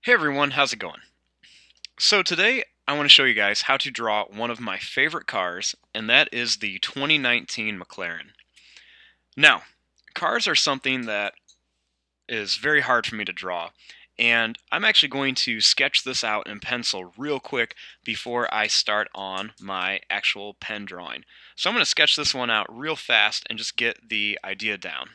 Hey everyone, how's it going? So today I want to show you guys how to draw one of my favorite cars, and that is the 2019 McLaren. Now, cars are something that is very hard for me to draw, and I'm actually going to sketch this out in pencil real quick before I start on my actual pen drawing. So I'm going to sketch this one out real fast and just get the idea down.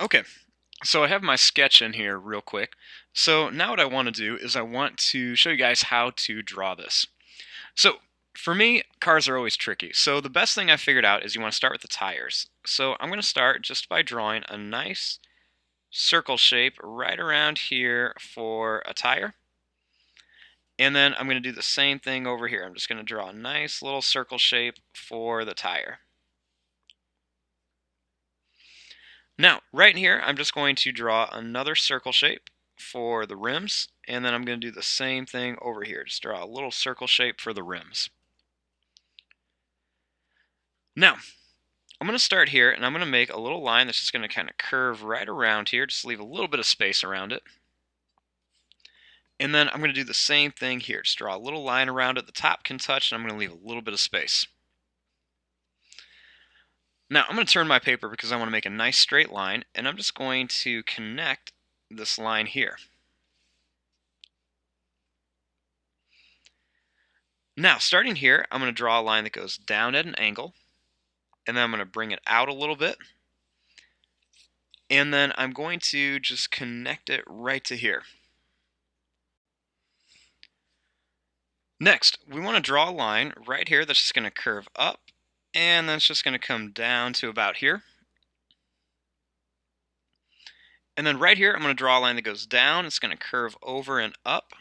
Okay, so I have my sketch in here real quick. So now what I want to do is I want to show you guys how to draw this. So for me, cars are always tricky. So the best thing I figured out is you want to start with the tires. So I'm going to start just by drawing a nice circle shape right around here for a tire. And then I'm going to do the same thing over here. I'm just going to draw a nice little circle shape for the tire. Now, right here, I'm just going to draw another circle shape for the rims, and then I'm going to do the same thing over here. Just draw a little circle shape for the rims. Now, I'm going to start here, and I'm going to make a little line that's just going to kind of curve right around here, just leave a little bit of space around it. And then I'm going to do the same thing here. Just draw a little line around it. The top can touch, and I'm going to leave a little bit of space. Now, I'm going to turn my paper because I want to make a nice straight line, and I'm just going to connect this line here. Now, starting here, I'm going to draw a line that goes down at an angle, and then I'm going to bring it out a little bit, and then I'm going to just connect it right to here. Next, we want to draw a line right here that's just going to curve up, and then it's just going to come down to about here. And then right here, I'm going to draw a line that goes down. It's going to curve over and up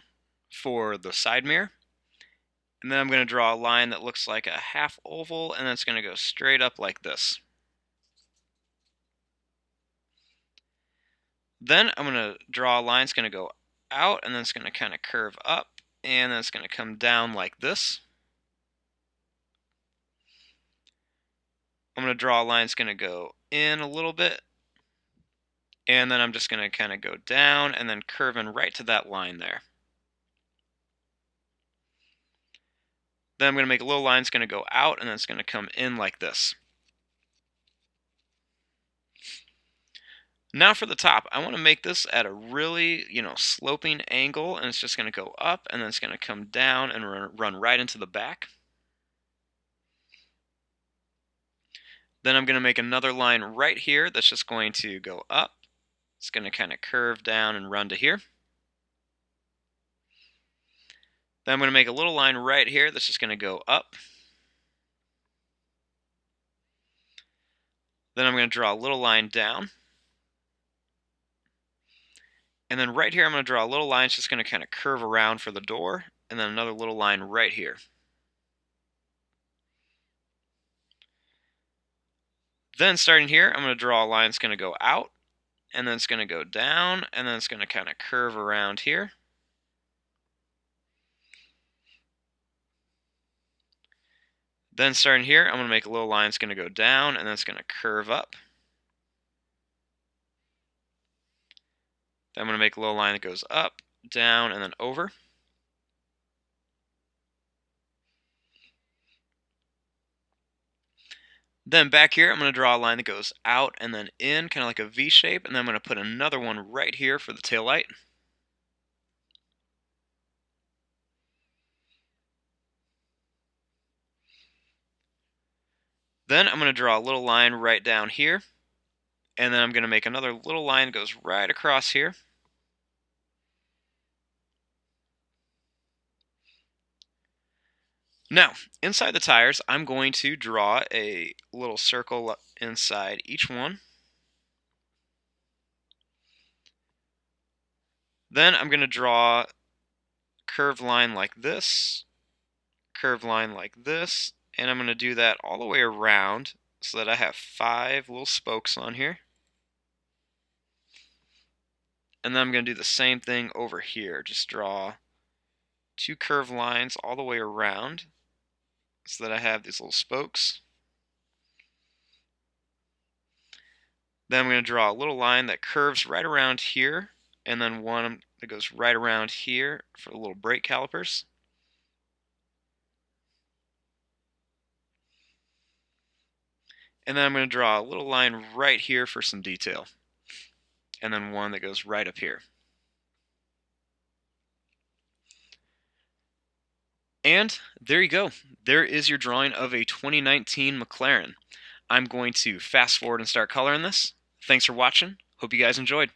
for the side mirror. And then I'm going to draw a line that looks like a half oval, and then it's going to go straight up like this. Then I'm going to draw a line that's going to go out, and then it's going to kind of curve up, and then it's going to come down like this. I'm going to draw a line that's going to go in a little bit, and then I'm just going to kind of go down and then curve in right to that line there. Then I'm going to make a little line that's going to go out, and then it's going to come in like this. Now for the top, I want to make this at a really, sloping angle, and it's just going to go up, and then it's going to come down and run right into the back. Then I'm going to make another line right here that's just going to go up. It's going to kind of curve down and run to here. Then I'm going to make a little line right here that's just going to go up. Then I'm going to draw a little line down. And then right here I'm going to draw a little line that's just going to kind of curve around for the door. And then another little line right here. Then starting here, I'm going to draw a line that's going to go out, and then it's going to go down, and then it's going to kind of curve around here. Then starting here, I'm going to make a little line that's going to go down, and then it's going to curve up. Then I'm going to make a little line that goes up, down, and then over. Then back here, I'm going to draw a line that goes out and then in, kind of like a V shape, and then I'm going to put another one right here for the tail light. Then I'm going to draw a little line right down here, and then I'm going to make another little line that goes right across here. Now, inside the tires, I'm going to draw a little circle inside each one. Then I'm going to draw a curved line like this, curved line like this, and I'm going to do that all the way around so that I have 5 little spokes on here. And then I'm going to do the same thing over here. Just draw two curved lines all the way around so that I have these little spokes. Then I'm going to draw a little line that curves right around here, and then one that goes right around here for the little brake calipers. And then I'm going to draw a little line right here for some detail, and then one that goes right up here. And there you go. There is your drawing of a 2019 McLaren. I'm going to fast forward and start coloring this. Thanks for watching. Hope you guys enjoyed.